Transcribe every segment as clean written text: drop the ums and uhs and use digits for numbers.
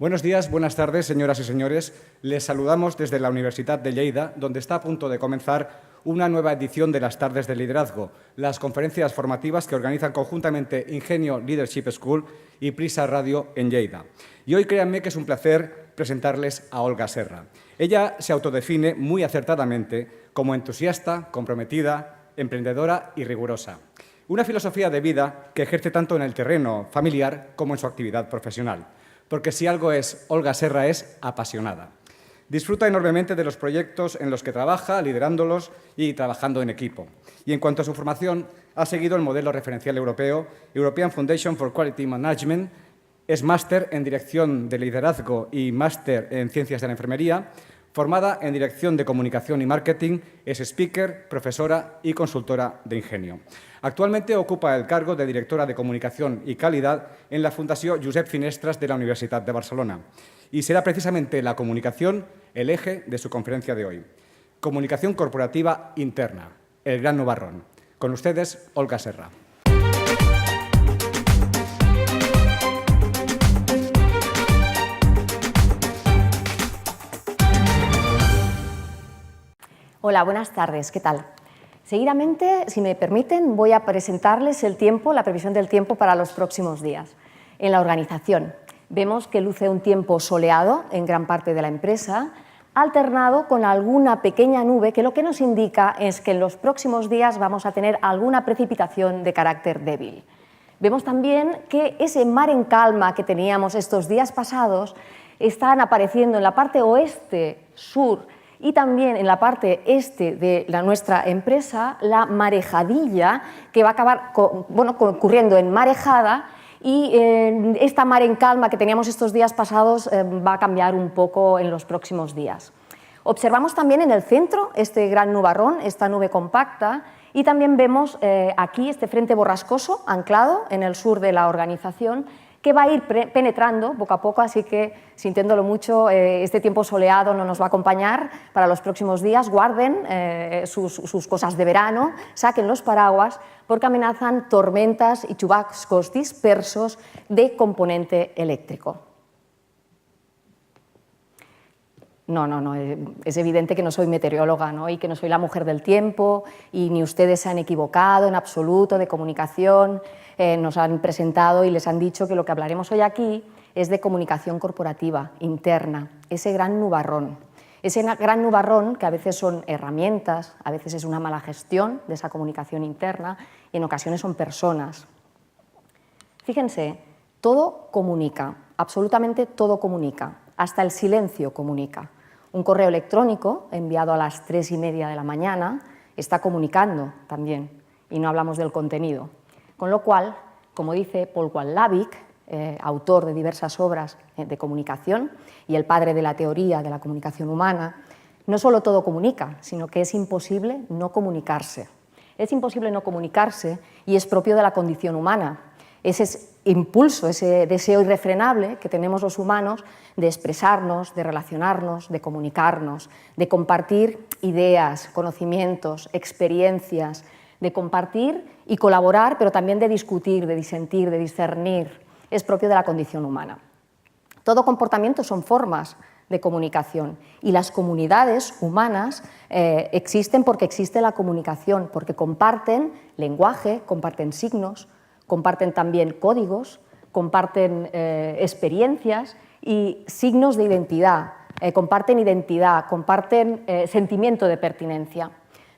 Buenos días, buenas tardes, señoras y señores. Les saludamos desde la Universidad de Lleida, donde está a punto de comenzar una nueva edición de las Tardes de Liderazgo, las conferencias formativas que organizan conjuntamente Ingenio Leadership School y Prisa Radio en Lleida. Y hoy créanme que es un placer presentarles a Olga Serra. Ella se autodefine muy acertadamente como entusiasta, comprometida, emprendedora y rigurosa. Una filosofía de vida que ejerce tanto en el terreno familiar como en su actividad profesional. Porque si algo es Olga Serra es apasionada. Disfruta enormemente de los proyectos en los que trabaja, liderándolos y trabajando en equipo. Y en cuanto a su formación, ha seguido el modelo referencial europeo, European Foundation for Quality Management, es máster en Dirección de Liderazgo y máster en Ciencias de la Enfermería, formada en Dirección de Comunicación y Marketing, es speaker, profesora y consultora de Ingenio. Actualmente ocupa el cargo de Directora de Comunicación y Calidad en la Fundació Josep Finestras de la Universitat de Barcelona. Y será precisamente la comunicación el eje de su conferencia de hoy. Comunicación corporativa interna, el gran nubarrón. Con ustedes, Olga Serra. Hola, buenas tardes, ¿qué tal? Seguidamente, si me permiten, voy a presentarles el tiempo, la previsión del tiempo para los próximos días. En la organización, vemos que luce un tiempo soleado en gran parte de la empresa, alternado con alguna pequeña nube que lo que nos indica es que en los próximos días vamos a tener alguna precipitación de carácter débil. Vemos también que ese mar en calma que teníamos estos días pasados están apareciendo en la parte oeste, sur, y también en la parte este de nuestra empresa, la marejadilla, que va a acabar ocurriendo en marejada, y esta mar en calma que teníamos estos días pasados va a cambiar un poco en los próximos días. Observamos también en el centro este gran nubarrón, esta nube compacta, y también vemos aquí este frente borrascoso anclado en el sur de la organización, que va a ir penetrando poco a poco, así que, sintiéndolo mucho, este tiempo soleado no nos va a acompañar para los próximos días. Guarden sus cosas de verano, saquen los paraguas, porque amenazan tormentas y chubascos dispersos de componente eléctrico. No, es evidente que no soy meteoróloga, ¿no? Y que no soy la mujer del tiempo, y ni ustedes se han equivocado en absoluto de comunicación. Nos han presentado y les han dicho que lo que hablaremos hoy aquí es de comunicación corporativa interna, ese gran nubarrón. Ese gran nubarrón que a veces son herramientas, a veces es una mala gestión de esa comunicación interna y en ocasiones son personas. Fíjense, todo comunica, absolutamente todo comunica, hasta el silencio comunica. Un correo electrónico enviado a las 3:30 de la mañana está comunicando también, y no hablamos del contenido. Con lo cual, como dice Paul Watzlawick, autor de diversas obras de comunicación y el padre de la teoría de la comunicación humana, no solo todo comunica, sino que es imposible no comunicarse. Es imposible no comunicarse y es propio de la condición humana. Ese impulso, ese deseo irrefrenable que tenemos los humanos de expresarnos, de relacionarnos, de comunicarnos, de compartir ideas, conocimientos, experiencias, de compartir y colaborar, pero también de discutir, de disentir, de discernir, es propio de la condición humana. Todo comportamiento son formas de comunicación y las comunidades humanas existen porque existe la comunicación, porque comparten lenguaje, comparten signos, comparten también códigos, comparten experiencias y signos de identidad, comparten sentimiento de pertinencia.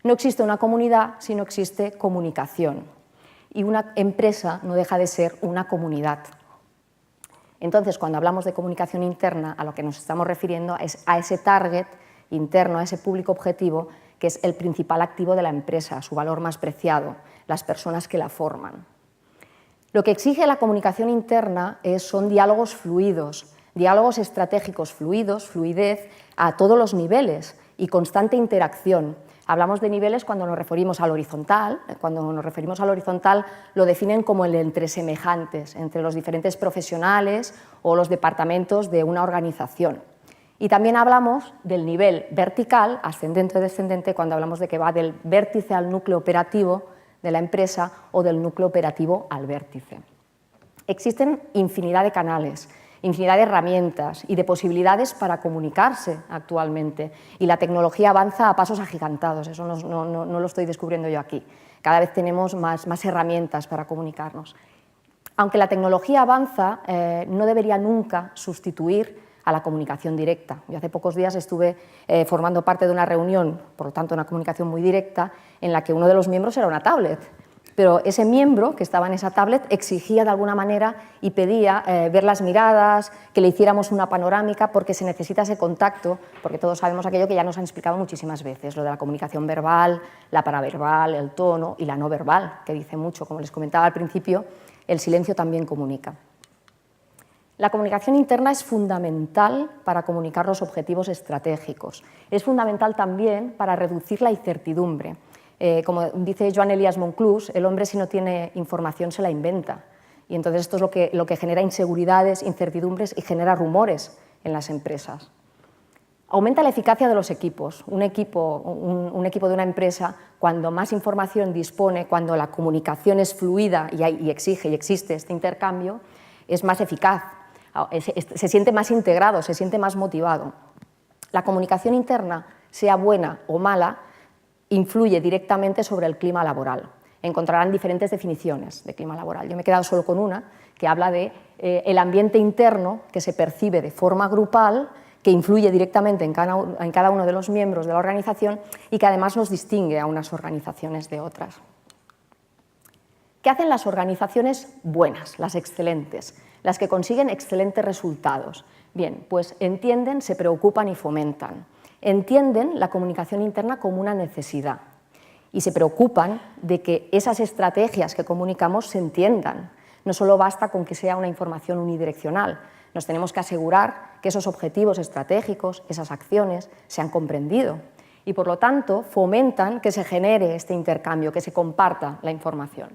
No existe una comunidad si no existe comunicación, y una empresa no deja de ser una comunidad. Entonces, cuando hablamos de comunicación interna, a lo que nos estamos refiriendo es a ese target interno, a ese público objetivo, que es el principal activo de la empresa, su valor más preciado, las personas que la forman. Lo que exige la comunicación interna son diálogos fluidos, diálogos estratégicos fluidos, fluidez a todos los niveles y constante interacción. Hablamos de niveles cuando nos referimos al horizontal. Cuando nos referimos al horizontal lo definen como el entre semejantes, entre los diferentes profesionales o los departamentos de una organización. Y también hablamos del nivel vertical, ascendente o descendente, cuando hablamos de que va del vértice al núcleo operativo de la empresa o del núcleo operativo al vértice. Existen infinidad de canales infinidad de herramientas y de posibilidades para comunicarse actualmente. Y la tecnología avanza a pasos agigantados, eso no lo estoy descubriendo yo aquí. Cada vez tenemos más herramientas para comunicarnos. Aunque la tecnología avanza, no debería nunca sustituir a la comunicación directa. Yo hace pocos días estuve formando parte de una reunión, por lo tanto una comunicación muy directa, en la que uno de los miembros era una tablet. Pero ese miembro que estaba en esa tablet exigía de alguna manera y pedía ver las miradas, que le hiciéramos una panorámica, porque se necesita ese contacto, porque todos sabemos aquello que ya nos han explicado muchísimas veces, lo de la comunicación verbal, la paraverbal, el tono y la no verbal, que dice mucho. Como les comentaba al principio, el silencio también comunica. La comunicación interna es fundamental para comunicar los objetivos estratégicos. Es fundamental también para reducir la incertidumbre. Como dice Joan Elias Monclús, el hombre si no tiene información se la inventa. Y entonces esto es lo que genera inseguridades, incertidumbres y genera rumores en las empresas. Aumenta la eficacia de los equipos. Un equipo de una empresa, cuando más información dispone, cuando la comunicación es fluida y exige y existe este intercambio, es más eficaz, se siente más integrado, se siente más motivado. La comunicación interna, sea buena o mala, influye directamente sobre el clima laboral. Encontrarán diferentes definiciones de clima laboral. Yo me he quedado solo con una que habla de el ambiente interno que se percibe de forma grupal, que influye directamente en cada uno de los miembros de la organización y que además nos distingue a unas organizaciones de otras. ¿Qué hacen las organizaciones buenas, las excelentes, las que consiguen excelentes resultados? Bien, pues entienden, se preocupan y fomentan. Entienden la comunicación interna como una necesidad y se preocupan de que esas estrategias que comunicamos se entiendan. No solo basta con que sea una información unidireccional, nos tenemos que asegurar que esos objetivos estratégicos, esas acciones, se han comprendido y, por lo tanto, fomentan que se genere este intercambio, que se comparta la información.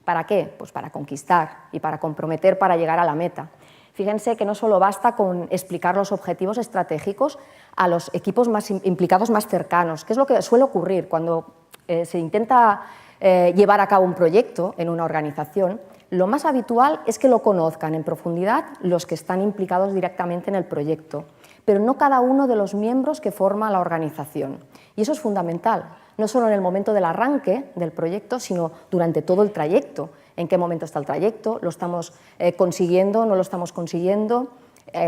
¿Para qué? Pues para conquistar y para comprometer para llegar a la meta. Fíjense que no solo basta con explicar los objetivos estratégicos a los equipos más implicados más cercanos, que es lo que suele ocurrir cuando se intenta llevar a cabo un proyecto en una organización. Lo más habitual es que lo conozcan en profundidad los que están implicados directamente en el proyecto, pero no cada uno de los miembros que forma la organización. Y eso es fundamental, no solo en el momento del arranque del proyecto, sino durante todo el trayecto. ¿En qué momento está el trayecto? ¿Lo estamos consiguiendo? ¿No lo estamos consiguiendo?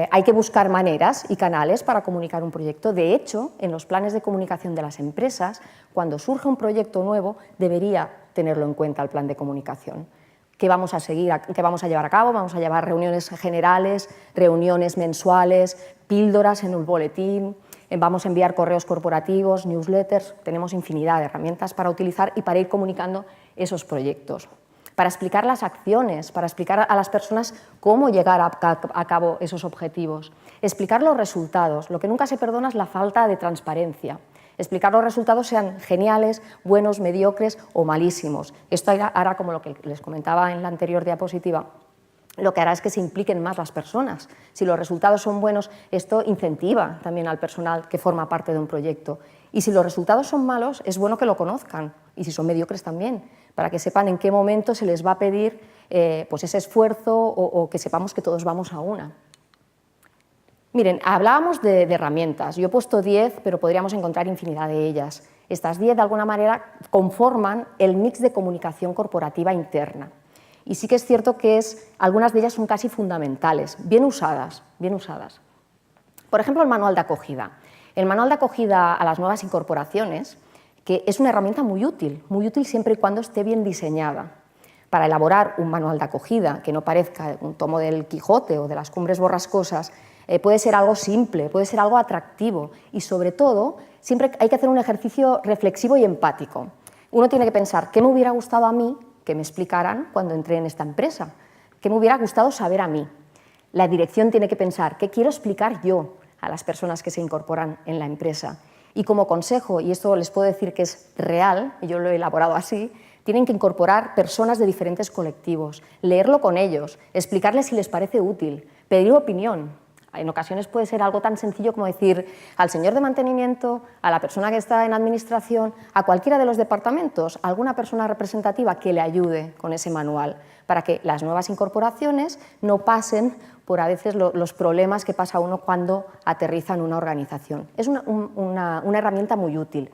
Hay que buscar maneras y canales para comunicar un proyecto. De hecho, en los planes de comunicación de las empresas, cuando surge un proyecto nuevo, debería tenerlo en cuenta el plan de comunicación. ¿Qué vamos a seguir? ¿Qué vamos a llevar a cabo? Vamos a llevar reuniones generales, reuniones mensuales, píldoras en un boletín, vamos a enviar correos corporativos, newsletters. Tenemos infinidad de herramientas para utilizar y para ir comunicando esos proyectos. Para explicar las acciones, para explicar a las personas cómo llegar a cabo esos objetivos, explicar los resultados. Lo que nunca se perdona es la falta de transparencia. Explicar los resultados, sean geniales, buenos, mediocres o malísimos. Esto hará, como lo que les comentaba en la anterior diapositiva, lo que hará es que se impliquen más las personas. Si los resultados son buenos, esto incentiva también al personal que forma parte de un proyecto. Y si los resultados son malos, es bueno que lo conozcan, y si son mediocres también, para que sepan en qué momento se les va a pedir pues ese esfuerzo o que sepamos que todos vamos a una. Miren, hablábamos de herramientas. Yo he puesto 10, pero podríamos encontrar infinidad de ellas. Estas 10, de alguna manera, conforman el mix de comunicación corporativa interna. Y sí que es cierto que algunas de ellas son casi fundamentales, bien usadas, bien usadas. Por ejemplo, el manual de acogida. El manual de acogida a las nuevas incorporaciones, que es una herramienta muy útil siempre y cuando esté bien diseñada. Para elaborar un manual de acogida que no parezca un tomo del Quijote o de las Cumbres Borrascosas, puede ser algo simple, puede ser algo atractivo y, sobre todo, siempre hay que hacer un ejercicio reflexivo y empático. Uno tiene que pensar, ¿qué me hubiera gustado a mí que me explicaran cuando entré en esta empresa? ¿Qué me hubiera gustado saber a mí? La dirección tiene que pensar, ¿qué quiero explicar yo a las personas que se incorporan en la empresa? Y como consejo, y esto les puedo decir que es real, y yo lo he elaborado así, tienen que incorporar personas de diferentes colectivos, leerlo con ellos, explicarles si les parece útil, pedir opinión. En ocasiones puede ser algo tan sencillo como decir al señor de mantenimiento, a la persona que está en administración, a cualquiera de los departamentos, alguna persona representativa que le ayude con ese manual, para que las nuevas incorporaciones no pasen por a veces los problemas que pasa uno cuando aterriza en una organización. Es una herramienta muy útil.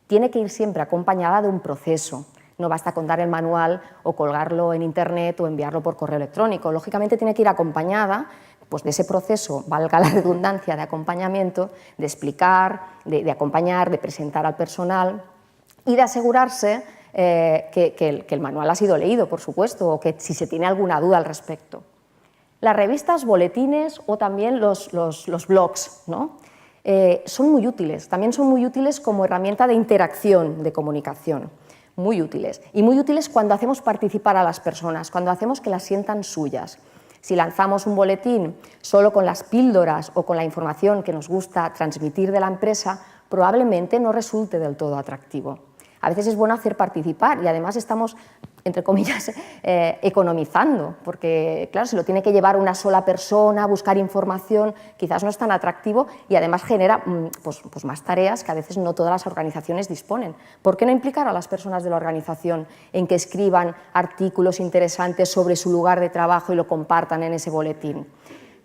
Tiene que ir siempre acompañada de un proceso. No basta con dar el manual o colgarlo en internet o enviarlo por correo electrónico. Lógicamente tiene que ir acompañada pues, de ese proceso, valga la redundancia, de acompañamiento, de explicar, de acompañar, de presentar al personal y de asegurarse que el manual ha sido leído, por supuesto, o que si se tiene alguna duda al respecto. Las revistas, boletines o también los blogs, ¿no? Son muy útiles, también son muy útiles como herramienta de interacción, de comunicación, muy útiles. Y muy útiles cuando hacemos participar a las personas, cuando hacemos que las sientan suyas. Si lanzamos un boletín solo con las píldoras o con la información que nos gusta transmitir de la empresa, probablemente no resulte del todo atractivo. A veces es bueno hacer participar y además estamos, entre comillas, economizando, porque claro, si lo tiene que llevar una sola persona, buscar información, quizás no es tan atractivo y además genera pues más tareas que a veces no todas las organizaciones disponen. ¿Por qué no implicar a las personas de la organización en que escriban artículos interesantes sobre su lugar de trabajo y lo compartan en ese boletín?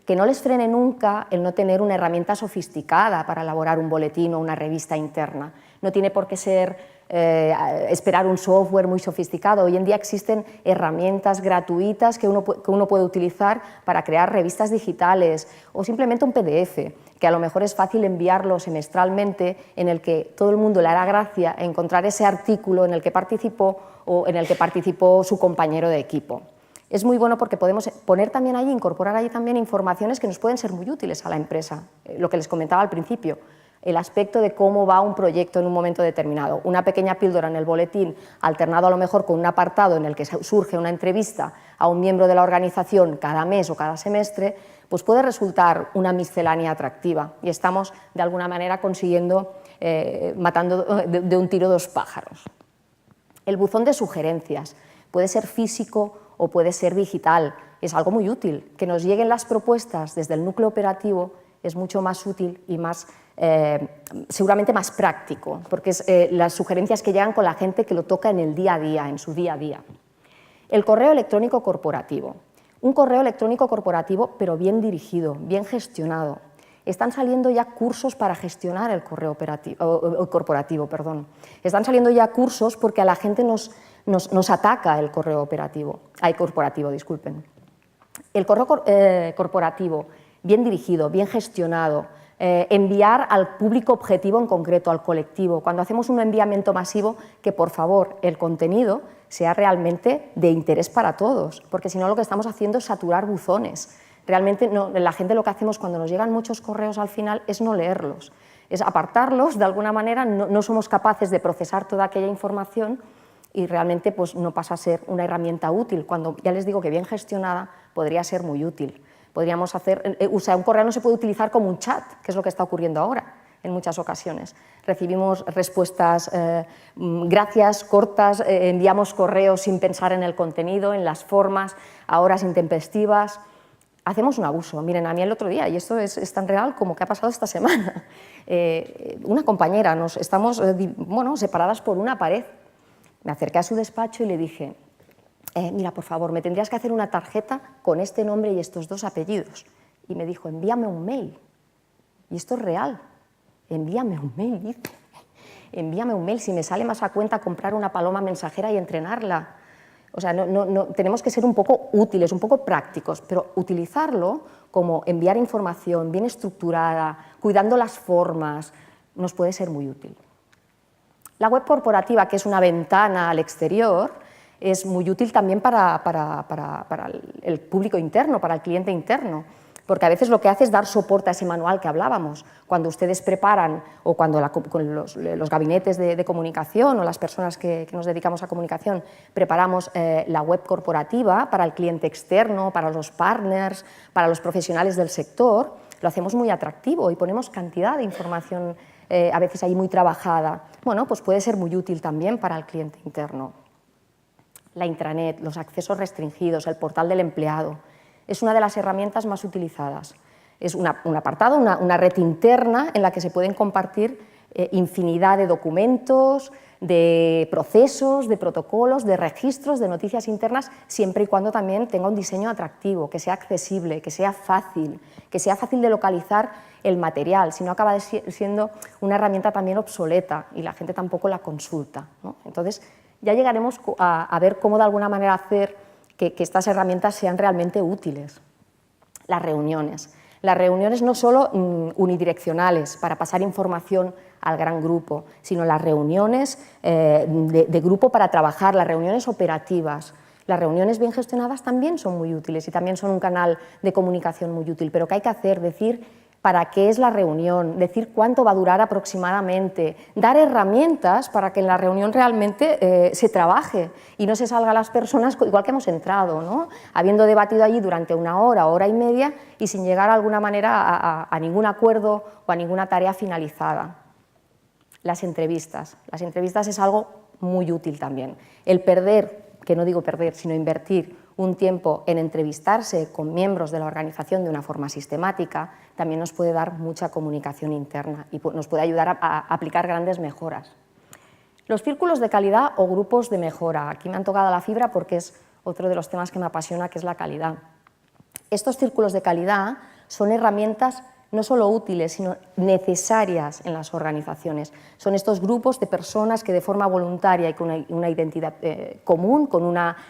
Que no les frene nunca el no tener una herramienta sofisticada para elaborar un boletín o una revista interna. No tiene por qué ser esperar un software muy sofisticado. Hoy en día existen herramientas gratuitas que uno puede utilizar para crear revistas digitales o simplemente un PDF, que a lo mejor es fácil enviarlo semestralmente, en el que todo el mundo le hará gracia encontrar ese artículo en el que participó o en el que participó su compañero de equipo. Es muy bueno porque podemos poner también allí, incorporar allí también informaciones que nos pueden ser muy útiles a la empresa, lo que les comentaba al principio. El aspecto de cómo va un proyecto en un momento determinado. Una pequeña píldora en el boletín, alternado a lo mejor con un apartado en el que surge una entrevista a un miembro de la organización cada mes o cada semestre, pues puede resultar una miscelánea atractiva y estamos de alguna manera consiguiendo, matando de un tiro dos pájaros. El buzón de sugerencias puede ser físico o puede ser digital, es algo muy útil. Que nos lleguen las propuestas desde el núcleo operativo es mucho más útil y más, seguramente más práctico, porque es las sugerencias que llegan con la gente que lo toca en el día a día, en su día a día. El correo electrónico corporativo. Un correo electrónico corporativo, pero bien dirigido, bien gestionado. Están saliendo ya cursos para gestionar el correo corporativo. Están saliendo ya cursos porque a la gente nos ataca el correo corporativo. Disculpen. El correo corporativo, bien dirigido, bien gestionado, enviar al público objetivo en concreto, al colectivo. Cuando hacemos un enviamiento masivo, que por favor el contenido sea realmente de interés para todos, porque si no lo que estamos haciendo es saturar buzones. Realmente la gente lo que hacemos cuando nos llegan muchos correos al final es no leerlos, es apartarlos de alguna manera, no somos capaces de procesar toda aquella información y realmente pues, no pasa a ser una herramienta útil, cuando ya les digo que bien gestionada podría ser muy útil. Podríamos hacer, un correo no se puede utilizar como un chat, que es lo que está ocurriendo ahora en muchas ocasiones. Recibimos respuestas gracias, cortas, enviamos correos sin pensar en el contenido, en las formas, a horas intempestivas. Hacemos un abuso. Miren, a mí el otro día, y esto es tan real como que ha pasado esta semana, una compañera, estamos separadas por una pared. Me acerqué a su despacho y le dije, mira, por favor, me tendrías que hacer una tarjeta con este nombre y estos dos apellidos. Y me dijo, envíame un mail. Y esto es real. Envíame un mail, dice. Envíame un mail, si me sale más a cuenta comprar una paloma mensajera y entrenarla. O sea, tenemos que ser un poco útiles, un poco prácticos, pero utilizarlo como enviar información bien estructurada, cuidando las formas, nos puede ser muy útil. La web corporativa, que es una ventana al exterior, es muy útil también para el público interno, para el cliente interno, porque a veces lo que hace es dar soporte a ese manual que hablábamos. Cuando ustedes preparan, o cuando con los gabinetes de comunicación o las personas que nos dedicamos a comunicación, preparamos la web corporativa para el cliente externo, para los partners, para los profesionales del sector, lo hacemos muy atractivo y ponemos cantidad de información a veces ahí muy trabajada. Bueno, pues puede ser muy útil también para el cliente interno. La intranet, los accesos restringidos, el portal del empleado, es una de las herramientas más utilizadas. Es un apartado, una red interna en la que se pueden compartir infinidad de documentos, de procesos, de protocolos, de registros, de noticias internas, siempre y cuando también tenga un diseño atractivo, que sea accesible, que sea fácil de localizar el material, si no acaba siendo una herramienta también obsoleta y la gente tampoco la consulta, ¿no? Entonces, ya llegaremos a ver cómo de alguna manera hacer que estas herramientas sean realmente útiles. Las reuniones no solo unidireccionales para pasar información al gran grupo, sino las reuniones de grupo para trabajar, las reuniones operativas. Las reuniones bien gestionadas también son muy útiles y también son un canal de comunicación muy útil, pero ¿qué hay que hacer? Decir para qué es la reunión, decir cuánto va a durar aproximadamente, dar herramientas para que en la reunión realmente se trabaje y no se salgan las personas igual que hemos entrado, ¿no? Habiendo debatido allí durante una hora y media y sin llegar de alguna manera a ningún acuerdo o a ninguna tarea finalizada. Las entrevistas es algo muy útil también. El perder, que no digo perder, sino invertir un tiempo en entrevistarse con miembros de la organización de una forma sistemática, también nos puede dar mucha comunicación interna y nos puede ayudar a aplicar grandes mejoras. Los círculos de calidad o grupos de mejora. Aquí me han tocado la fibra porque es otro de los temas que me apasiona, que es la calidad. Estos círculos de calidad son herramientas no solo útiles, sino necesarias en las organizaciones. Son estos grupos de personas que de forma voluntaria y con una identidad común,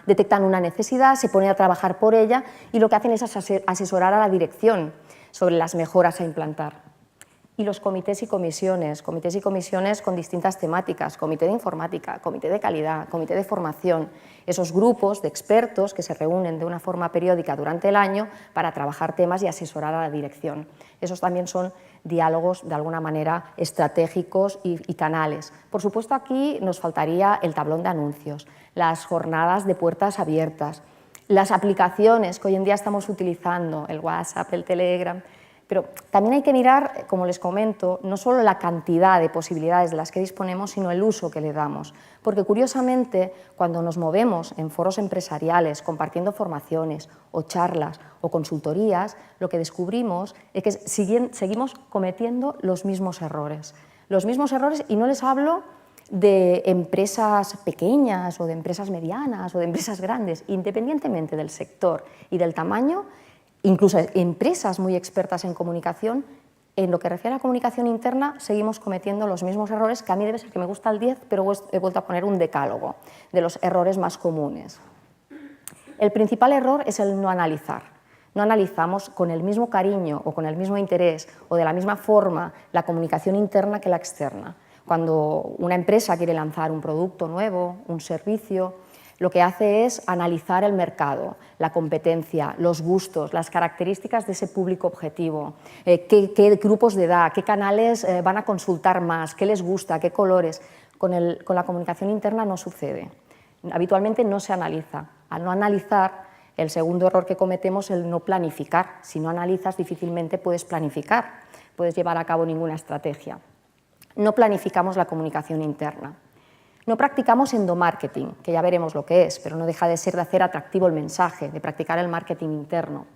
detectan una necesidad, se ponen a trabajar por ella y lo que hacen es asesorar a la dirección sobre las mejoras a implantar. Y los comités y comisiones con distintas temáticas, comité de informática, comité de calidad, comité de formación, esos grupos de expertos que se reúnen de una forma periódica durante el año para trabajar temas y asesorar a la dirección. Esos también son diálogos de alguna manera estratégicos y canales. Por supuesto, aquí nos faltaría el tablón de anuncios, las jornadas de puertas abiertas, las aplicaciones que hoy en día estamos utilizando, el WhatsApp, el Telegram. Pero también hay que mirar, como les comento, no solo la cantidad de posibilidades de las que disponemos, sino el uso que le damos. Porque, curiosamente, cuando nos movemos en foros empresariales, compartiendo formaciones o charlas o consultorías, lo que descubrimos es que seguimos cometiendo los mismos errores. Los mismos errores, y no les hablo de empresas pequeñas o de empresas medianas o de empresas grandes, independientemente del sector y del tamaño. Incluso empresas muy expertas en comunicación, en lo que refiere a comunicación interna, seguimos cometiendo los mismos errores, que a mí debe ser que me gusta el 10, pero he vuelto a poner un decálogo de los errores más comunes. El principal error es el no analizar. No analizamos con el mismo cariño o con el mismo interés o de la misma forma la comunicación interna que la externa. Cuando una empresa quiere lanzar un producto nuevo, un servicio, lo que hace es analizar el mercado, la competencia, los gustos, las características de ese público objetivo, qué grupos de edad, qué canales van a consultar más, qué les gusta, qué colores. Con la comunicación interna no sucede. Habitualmente no se analiza. Al no analizar, el segundo error que cometemos es el no planificar. Si no analizas, difícilmente puedes planificar, puedes llevar a cabo ninguna estrategia. No planificamos la comunicación interna. No practicamos endomarketing, que ya veremos lo que es, pero no deja de ser de hacer atractivo el mensaje, de practicar el marketing interno.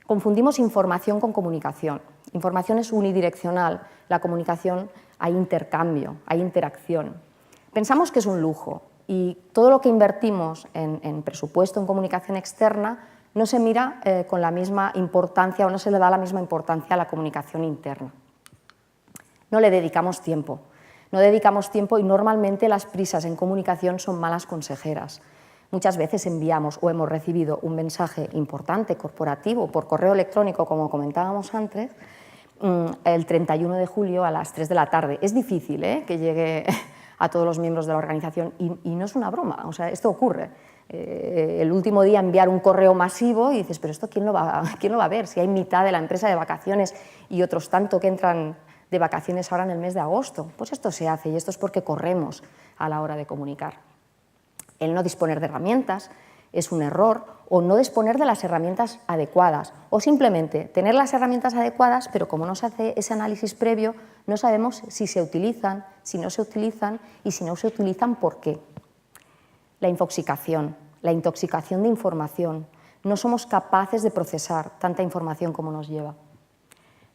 Confundimos información con comunicación. Información es unidireccional, la comunicación hay intercambio, hay interacción. Pensamos que es un lujo y todo lo que invertimos en presupuesto en comunicación externa no se mira con la misma importancia o no se le da la misma importancia a la comunicación interna. No le dedicamos tiempo. No dedicamos tiempo y normalmente las prisas en comunicación son malas consejeras. Muchas veces enviamos o hemos recibido un mensaje importante, corporativo, por correo electrónico, como comentábamos antes, el 31 de julio a las 3 de la tarde. Es difícil que llegue a todos los miembros de la organización y no es una broma, o sea, esto ocurre. El último día enviar un correo masivo y dices, pero esto ¿quién lo va a ver? Si hay mitad de la empresa de vacaciones y otros tanto que entran de vacaciones ahora en el mes de agosto. Pues esto se hace y esto es porque corremos a la hora de comunicar. El no disponer de herramientas es un error, o no disponer de las herramientas adecuadas, o simplemente tener las herramientas adecuadas, pero como no se hace ese análisis previo, no sabemos si se utilizan, si no se utilizan y si no se utilizan, ¿por qué? La intoxicación de información. No somos capaces de procesar tanta información como nos lleva.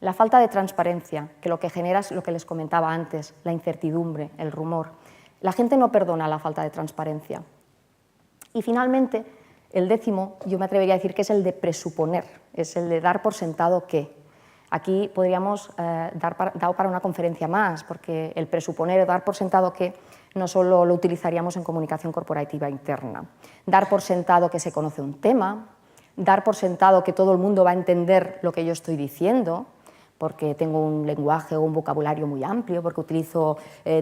La falta de transparencia, que lo que genera es lo que les comentaba antes, la incertidumbre, el rumor. La gente no perdona la falta de transparencia. Y finalmente, el 10º, yo me atrevería a decir que es el de presuponer, es el de dar por sentado que. Aquí podríamos dar para una conferencia más, porque el presuponer o dar por sentado que no solo lo utilizaríamos en comunicación corporativa interna. Dar por sentado que se conoce un tema, dar por sentado que todo el mundo va a entender lo que yo estoy diciendo, porque tengo un lenguaje o un vocabulario muy amplio, porque utilizo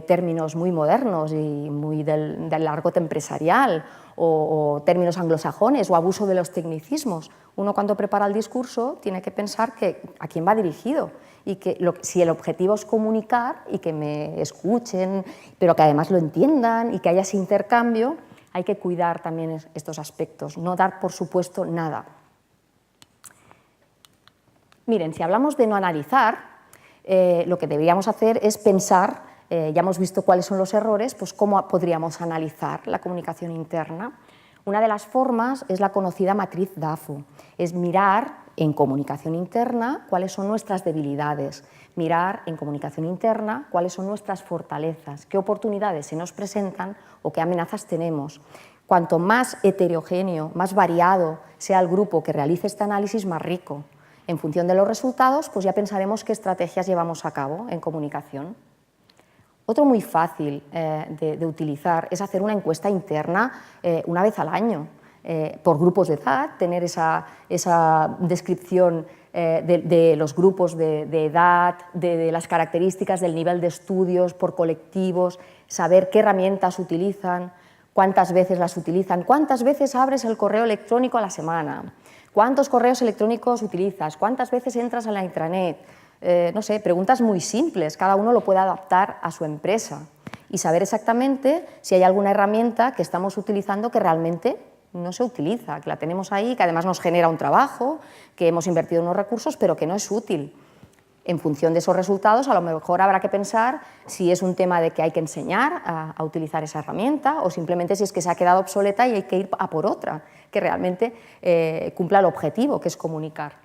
términos muy modernos y muy del argot empresarial, o términos anglosajones, o abuso de los tecnicismos. Uno, cuando prepara el discurso, tiene que pensar a quién va dirigido, y que si el objetivo es comunicar y que me escuchen, pero que además lo entiendan y que haya ese intercambio, hay que cuidar también estos aspectos, no dar por supuesto nada. Miren, si hablamos de no analizar, lo que deberíamos hacer es pensar, ya hemos visto cuáles son los errores, pues cómo podríamos analizar la comunicación interna. Una de las formas es la conocida matriz DAFO, es mirar en comunicación interna cuáles son nuestras debilidades, mirar en comunicación interna cuáles son nuestras fortalezas, qué oportunidades se nos presentan o qué amenazas tenemos. Cuanto más heterogéneo, más variado sea el grupo que realice este análisis, más rico. En función de los resultados, pues ya pensaremos qué estrategias llevamos a cabo en comunicación. Otro muy fácil de utilizar es hacer una encuesta interna una vez al año, por grupos de edad, tener esa descripción de los grupos de edad, de las características del nivel de estudios, por colectivos, saber qué herramientas utilizan, cuántas veces las utilizan, cuántas veces abres el correo electrónico a la semana, cuántos correos electrónicos utilizas, cuántas veces entras a la intranet. No sé, preguntas muy simples, cada uno lo puede adaptar a su empresa y saber exactamente si hay alguna herramienta que estamos utilizando que realmente no se utiliza, que la tenemos ahí, que además nos genera un trabajo, que hemos invertido unos recursos, pero que no es útil. En función de esos resultados, a lo mejor habrá que pensar si es un tema de que hay que enseñar a utilizar esa herramienta o simplemente si es que se ha quedado obsoleta y hay que ir a por otra, que realmente cumpla el objetivo, que es comunicar.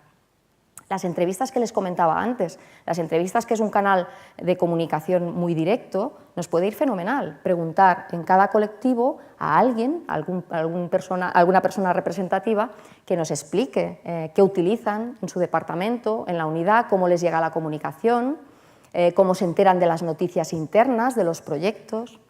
Las entrevistas que les comentaba antes, las entrevistas, que es un canal de comunicación muy directo, nos puede ir fenomenal. Preguntar en cada colectivo a alguien, alguna persona representativa, que nos explique qué utilizan en su departamento, en la unidad, cómo les llega la comunicación, cómo se enteran de las noticias internas, de los proyectos.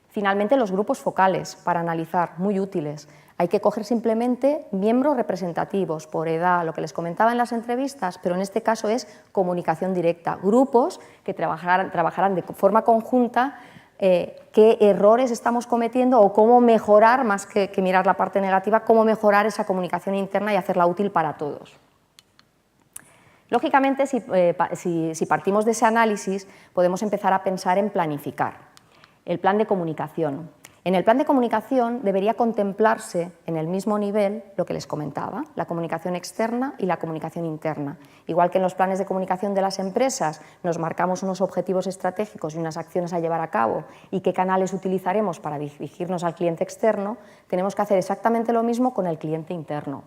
Finalmente, los grupos focales para analizar, muy útiles. Hay que coger simplemente miembros representativos por edad, lo que les comentaba en las entrevistas, pero en este caso es comunicación directa, grupos que trabajarán de forma conjunta qué errores estamos cometiendo o cómo mejorar, más que mirar la parte negativa, cómo mejorar esa comunicación interna y hacerla útil para todos. Lógicamente, si partimos de ese análisis, podemos empezar a pensar en planificar el plan de comunicación. En el plan de comunicación debería contemplarse en el mismo nivel lo que les comentaba, la comunicación externa y la comunicación interna. Igual que en los planes de comunicación de las empresas nos marcamos unos objetivos estratégicos y unas acciones a llevar a cabo y qué canales utilizaremos para dirigirnos al cliente externo, tenemos que hacer exactamente lo mismo con el cliente interno.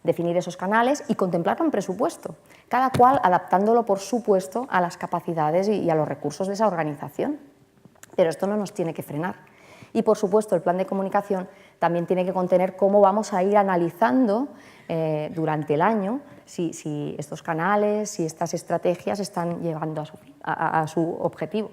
Definir esos canales y contemplarlo en presupuesto, cada cual adaptándolo, por supuesto, a las capacidades y a los recursos de esa organización. Pero esto no nos tiene que frenar. Y, por supuesto, el plan de comunicación también tiene que contener cómo vamos a ir analizando durante el año si estos canales, si estas estrategias están llegando a su objetivo.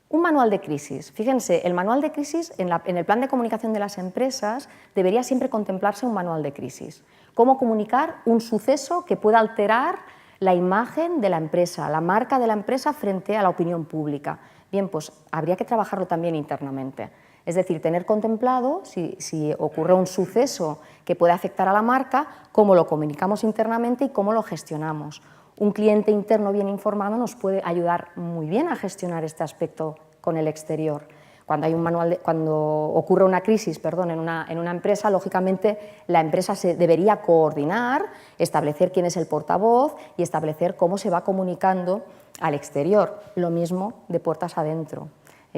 Un manual de crisis. Fíjense, el manual de crisis, en el plan de comunicación de las empresas, debería siempre contemplarse un manual de crisis. Cómo comunicar un suceso que pueda alterar la imagen de la empresa, la marca de la empresa frente a la opinión pública. Bien, pues habría que trabajarlo también internamente. Es decir, tener contemplado, si ocurre un suceso que puede afectar a la marca, cómo lo comunicamos internamente y cómo lo gestionamos. Un cliente interno bien informado nos puede ayudar muy bien a gestionar este aspecto con el exterior. Cuando ocurre una crisis, en una empresa, lógicamente la empresa se debería coordinar, establecer quién es el portavoz y establecer cómo se va comunicando al exterior. Lo mismo de puertas adentro.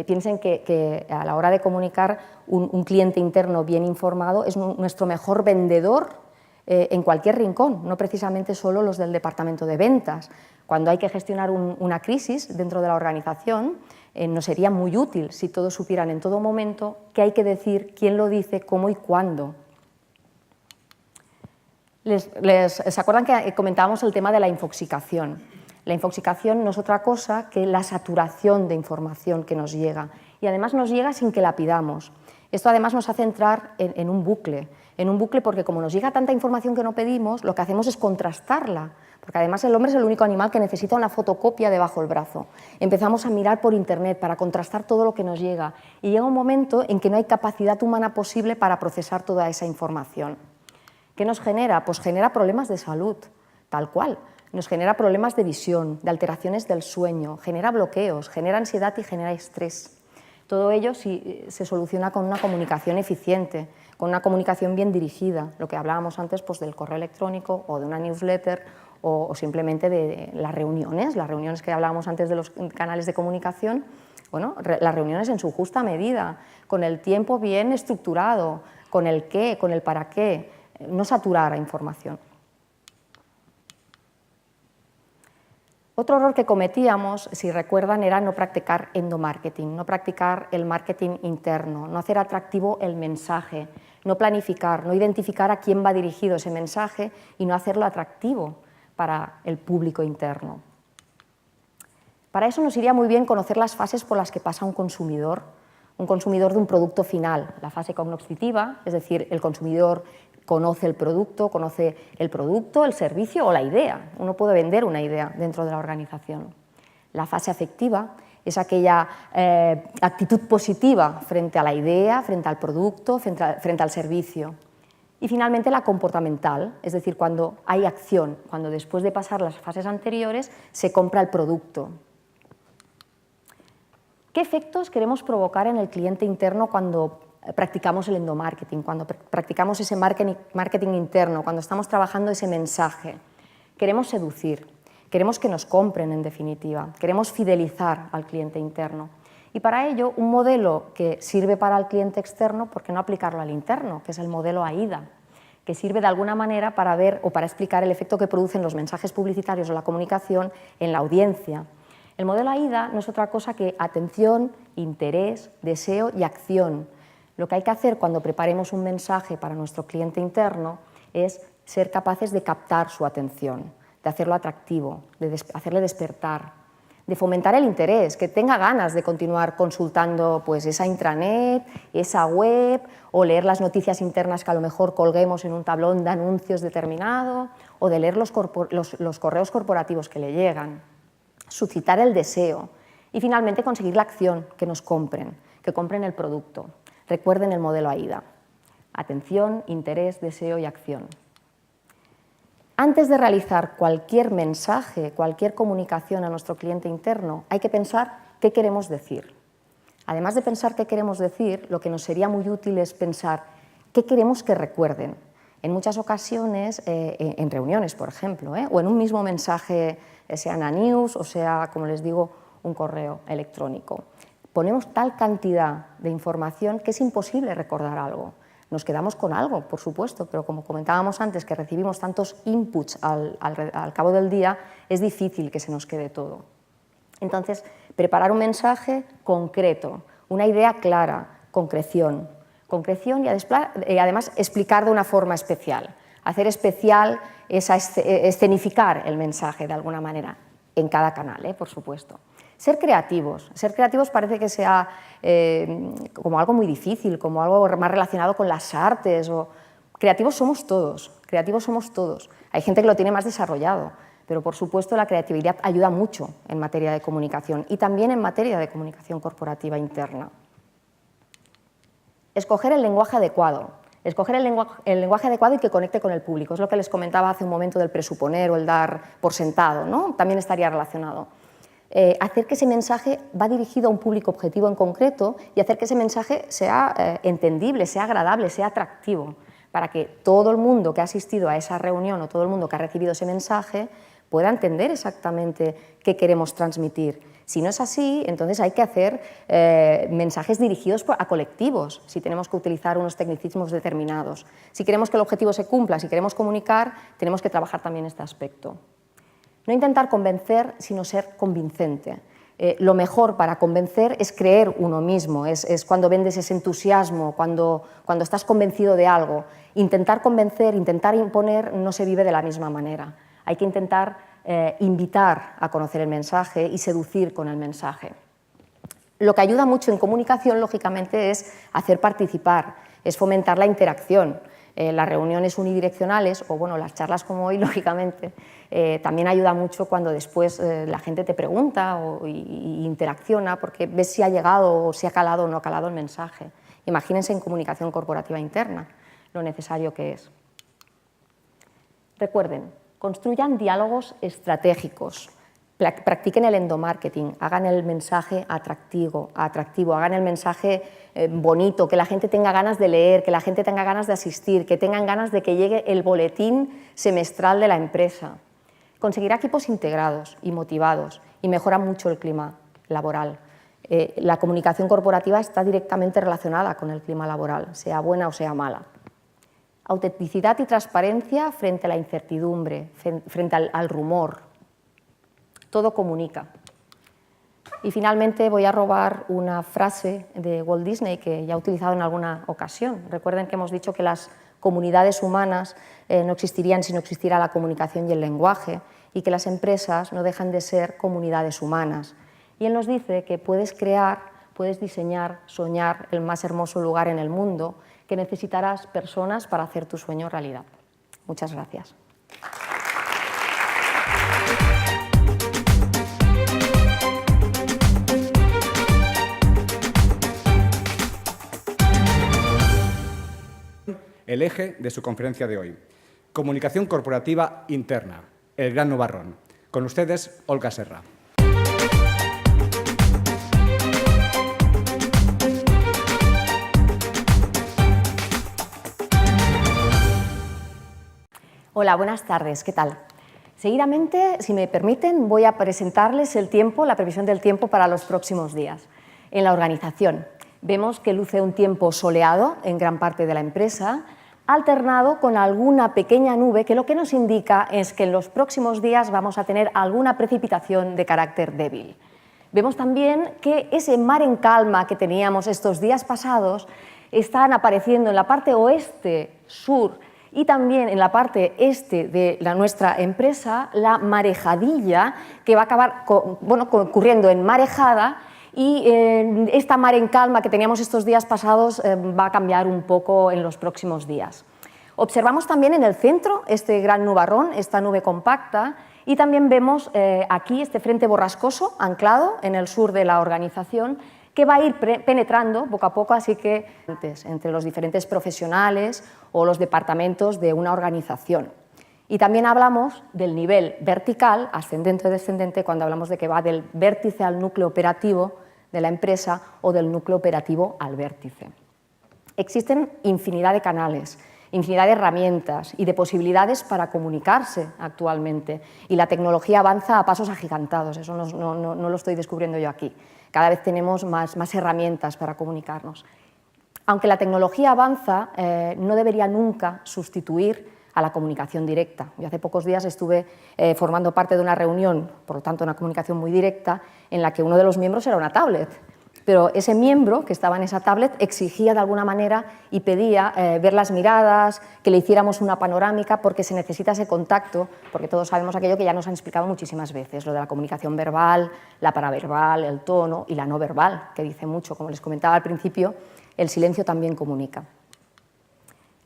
Piensen que a la hora de comunicar, un cliente interno bien informado es nuestro mejor vendedor en cualquier rincón, no precisamente solo los del departamento de ventas. Cuando hay que gestionar una crisis dentro de la organización, nos sería muy útil si todos supieran en todo momento qué hay que decir, quién lo dice, cómo y cuándo. ¿Se acuerdan que comentábamos el tema de la infoxicación? La infoxicación no es otra cosa que la saturación de información que nos llega, y además nos llega sin que la pidamos. Esto además nos hace entrar en un bucle porque como nos llega tanta información que no pedimos, lo que hacemos es contrastarla, porque además el hombre es el único animal que necesita una fotocopia debajo del brazo. Empezamos a mirar por internet para contrastar todo lo que nos llega, y llega un momento en que no hay capacidad humana posible para procesar toda esa información. ¿Qué nos genera? Pues genera problemas de salud, tal cual. Nos genera problemas de visión, de alteraciones del sueño, genera bloqueos, genera ansiedad y genera estrés. Todo ello se soluciona con una comunicación eficiente, con una comunicación bien dirigida, lo que hablábamos antes pues, del correo electrónico o de una newsletter o simplemente de las reuniones que hablábamos antes de los canales de comunicación. Bueno, las reuniones en su justa medida, con el tiempo bien estructurado, con el qué, con el para qué, no saturar a información. Otro error que cometíamos, si recuerdan, era no practicar endomarketing, no practicar el marketing interno, no hacer atractivo el mensaje, no planificar, no identificar a quién va dirigido ese mensaje y no hacerlo atractivo para el público interno. Para eso nos iría muy bien conocer las fases por las que pasa un consumidor de un producto final, la fase cognoscitiva, es decir, el consumidor conoce el producto, el servicio o la idea. Uno puede vender una idea dentro de la organización. La fase afectiva es aquella actitud positiva frente a la idea, frente al producto, frente al servicio. Y finalmente la comportamental, es decir, cuando hay acción, cuando después de pasar las fases anteriores se compra el producto. ¿Qué efectos queremos provocar en el cliente interno cuando practicamos el endomarketing, cuando practicamos ese marketing interno, cuando estamos trabajando ese mensaje? Queremos seducir, queremos que nos compren en definitiva, queremos fidelizar al cliente interno. Y para ello, un modelo que sirve para el cliente externo, ¿por qué no aplicarlo al interno?, que es el modelo AIDA, que sirve de alguna manera para ver o para explicar el efecto que producen los mensajes publicitarios o la comunicación en la audiencia. El modelo AIDA no es otra cosa que atención, interés, deseo y acción. Lo que hay que hacer cuando preparemos un mensaje para nuestro cliente interno es ser capaces de captar su atención, de hacerlo atractivo, de hacerle despertar, de fomentar el interés, que tenga ganas de continuar consultando pues, esa intranet, esa web, o leer las noticias internas que a lo mejor colguemos en un tablón de anuncios determinado, o de leer los correos corporativos que le llegan. Suscitar el deseo y finalmente conseguir la acción, que nos compren, que compren el producto. Recuerden el modelo AIDA: atención, interés, deseo y acción. Antes de realizar cualquier mensaje, cualquier comunicación a nuestro cliente interno, hay que pensar qué queremos decir. Además de pensar qué queremos decir, lo que nos sería muy útil es pensar qué queremos que recuerden. En muchas ocasiones, en reuniones, por ejemplo, o en un mismo mensaje, sea una news o sea, como les digo, un correo electrónico. Ponemos tal cantidad de información que es imposible recordar algo. Nos quedamos con algo, por supuesto, pero como comentábamos antes, que recibimos tantos inputs al cabo del día, es difícil que se nos quede todo. Entonces, preparar un mensaje concreto, una idea clara, concreción y además explicar de una forma especial, hacer especial escenificar el mensaje de alguna manera, en cada canal, por supuesto. Ser creativos parece que sea como algo muy difícil, como algo más relacionado con las artes. Creativos somos todos. Hay gente que lo tiene más desarrollado, pero por supuesto la creatividad ayuda mucho en materia de comunicación y también en materia de comunicación corporativa interna. Escoger el lenguaje adecuado. Escoger el lenguaje adecuado y que conecte con el público. Es lo que les comentaba hace un momento del presuponer o el dar por sentado, ¿no? También estaría relacionado. Hacer que ese mensaje va dirigido a un público objetivo en concreto y hacer que ese mensaje sea entendible, sea agradable, sea atractivo, para que todo el mundo que ha asistido a esa reunión o todo el mundo que ha recibido ese mensaje pueda entender exactamente qué queremos transmitir, Si no es así, entonces hay que hacer mensajes dirigidos a colectivos, si tenemos que utilizar unos tecnicismos determinados. Si queremos que el objetivo se cumpla, si queremos comunicar, tenemos que trabajar también este aspecto. No intentar convencer, sino ser convincente. Lo mejor para convencer es creer uno mismo, es cuando vendes ese entusiasmo, cuando estás convencido de algo. Intentar convencer, intentar imponer, no se vive de la misma manera. Hay que intentar invitar a conocer el mensaje y seducir con el mensaje. Lo que ayuda mucho en comunicación, lógicamente, es hacer participar, es fomentar la interacción. Las reuniones unidireccionales, o bueno, las charlas como hoy, lógicamente, también ayuda mucho cuando después la gente te pregunta y interacciona, porque ves si ha llegado o si ha calado o no ha calado el mensaje. Imagínense en comunicación corporativa interna, lo necesario que es. Recuerden, construyan diálogos estratégicos, practiquen el endomarketing, hagan el mensaje atractivo, hagan el mensaje bonito, que la gente tenga ganas de leer, que la gente tenga ganas de asistir, que tengan ganas de que llegue el boletín semestral de la empresa. Conseguirá equipos integrados y motivados y mejora mucho el clima laboral. La comunicación corporativa está directamente relacionada con el clima laboral, sea buena o sea mala. Autenticidad y transparencia frente a la incertidumbre, frente al rumor. Todo comunica. Y finalmente voy a robar una frase de Walt Disney que ya he utilizado en alguna ocasión. Recuerden que hemos dicho que las comunidades humanas no existirían si no existiera la comunicación y el lenguaje, y que las empresas no dejan de ser comunidades humanas. Y él nos dice que puedes crear, puedes diseñar, soñar el más hermoso lugar en el mundo, que necesitarás personas para hacer tu sueño realidad. Muchas gracias. El eje de su conferencia de hoy. Comunicación corporativa interna, el gran nubarrón. Con ustedes, Olga Serra. Hola, buenas tardes, ¿qué tal? Seguidamente, si me permiten, voy a presentarles el tiempo, la previsión del tiempo para los próximos días. En la organización, vemos que luce un tiempo soleado en gran parte de la empresa, alternado con alguna pequeña nube que lo que nos indica es que en los próximos días vamos a tener alguna precipitación de carácter débil. Vemos también que ese mar en calma que teníamos estos días pasados están apareciendo en la parte oeste, sur y también en la parte este de nuestra empresa, la marejadilla, que va a acabar ocurriendo en marejada, y esta mar en calma que teníamos estos días pasados va a cambiar un poco en los próximos días. Observamos también en el centro este gran nubarrón, esta nube compacta, y también vemos aquí este frente borrascoso anclado en el sur de la organización, que va a ir penetrando poco a poco, así que entre los diferentes profesionales o los departamentos de una organización. Y también hablamos del nivel vertical, ascendente o descendente, cuando hablamos de que va del vértice al núcleo operativo de la empresa o del núcleo operativo al vértice. Existen infinidad de canales, infinidad de herramientas y de posibilidades para comunicarse actualmente, y la tecnología avanza a pasos agigantados, eso no lo estoy descubriendo yo aquí. Cada vez tenemos más herramientas para comunicarnos. Aunque la tecnología avanza, no debería nunca sustituir a la comunicación directa. Yo hace pocos días estuve formando parte de una reunión, por lo tanto una comunicación muy directa, en la que uno de los miembros era una tablet. Pero ese miembro que estaba en esa tablet exigía de alguna manera y pedía ver las miradas, que le hiciéramos una panorámica, porque se necesita ese contacto, porque todos sabemos aquello que ya nos han explicado muchísimas veces, lo de la comunicación verbal, la paraverbal, el tono y la no verbal, que dice mucho. Como les comentaba al principio, el silencio también comunica.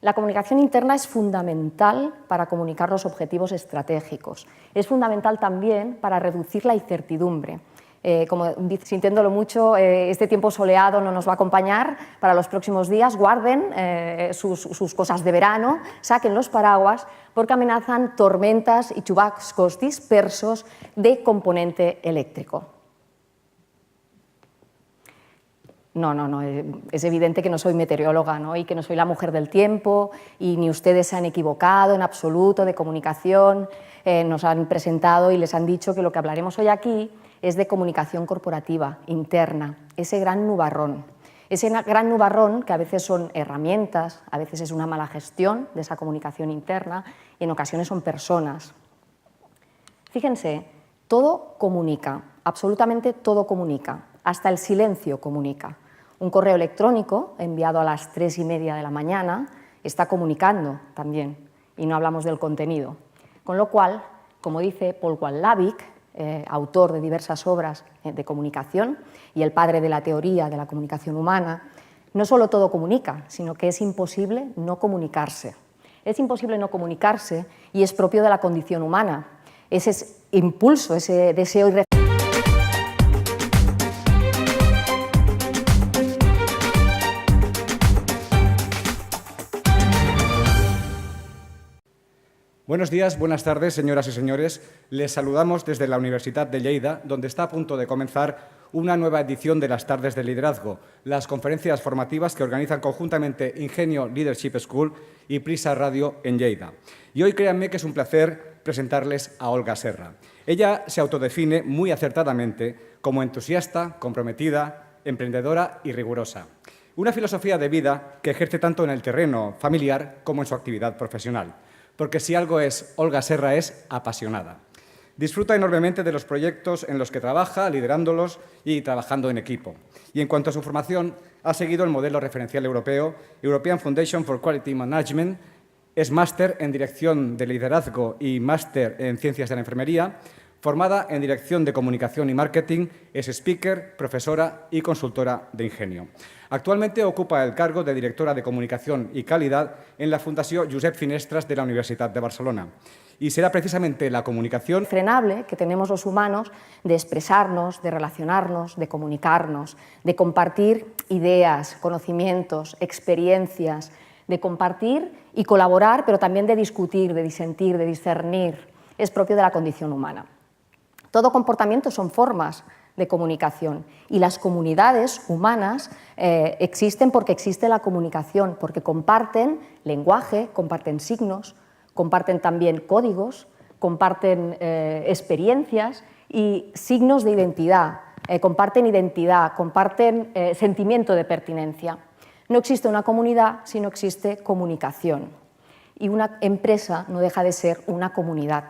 La comunicación interna es fundamental para comunicar los objetivos estratégicos. Es fundamental también para reducir la incertidumbre. Como sintiéndolo mucho, este tiempo soleado no nos va a acompañar para los próximos días. Guarden sus cosas de verano, saquen los paraguas, porque amenazan tormentas y chubascos dispersos de componente eléctrico. No, es evidente que no soy meteoróloga, ¿no? Y que no soy la mujer del tiempo, y ni ustedes se han equivocado en absoluto de comunicación. Nos han presentado y les han dicho que lo que hablaremos hoy aquí es de comunicación corporativa, interna, ese gran nubarrón. Ese gran nubarrón que a veces son herramientas, a veces es una mala gestión de esa comunicación interna y en ocasiones son personas. Fíjense, todo comunica, absolutamente todo comunica, hasta el silencio comunica. Un correo electrónico enviado a las 3:30 de la mañana está comunicando también, y no hablamos del contenido. Con lo cual, como dice Paul Watzlawick, autor de diversas obras de comunicación y el padre de la teoría de la comunicación humana, no solo todo comunica, sino que es imposible no comunicarse. Es imposible no comunicarse y es propio de la condición humana. Ese impulso, ese deseo irreversible. Buenos días, buenas tardes, señoras y señores. Les saludamos desde la Universidad de Lleida, donde está a punto de comenzar una nueva edición de las Tardes del Liderazgo, las conferencias formativas que organizan conjuntamente Ingenio Leadership School y Prisa Radio en Lleida. Y hoy créanme que es un placer presentarles a Olga Serra. Ella se autodefine muy acertadamente como entusiasta, comprometida, emprendedora y rigurosa. Una filosofía de vida que ejerce tanto en el terreno familiar como en su actividad profesional. Porque si algo es Olga Serra es apasionada. Disfruta enormemente de los proyectos en los que trabaja, liderándolos y trabajando en equipo. Y en cuanto a su formación, ha seguido el modelo referencial europeo, European Foundation for Quality Management, es máster en Dirección de Liderazgo y máster en Ciencias de la Enfermería, formada en Dirección de Comunicación y Marketing, es speaker, profesora y consultora de Ingenio. Actualmente ocupa el cargo de directora de Comunicación y Calidad en la Fundació Josep Finestras de la Universitat de Barcelona. Y será precisamente la comunicación Frenable que tenemos los humanos de expresarnos, de relacionarnos, de comunicarnos, de compartir ideas, conocimientos, experiencias, de compartir y colaborar, pero también de discutir, de disentir, de discernir. Es propio de la condición humana. Todo comportamiento son formas de comunicación y las comunidades humanas existen porque existe la comunicación, porque comparten lenguaje, comparten signos, comparten también códigos, comparten experiencias y signos de identidad, comparten sentimiento de pertinencia. No existe una comunidad si no existe comunicación y una empresa no deja de ser una comunidad.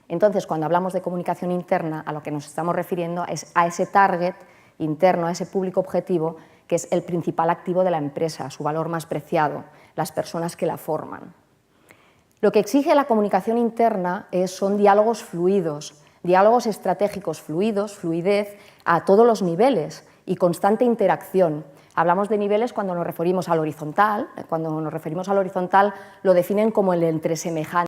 Entonces, cuando hablamos de comunicación interna, a lo que nos estamos refiriendo es a ese target interno, a ese público objetivo, que es el principal activo de la empresa, su valor más preciado, las personas que la forman. Lo que exige la comunicación interna son diálogos fluidos, diálogos estratégicos fluidos, fluidez a todos los niveles y constante interacción. Hablamos de niveles cuando nos referimos al horizontal. Cuando nos referimos al horizontal lo definen como el entre semejantes.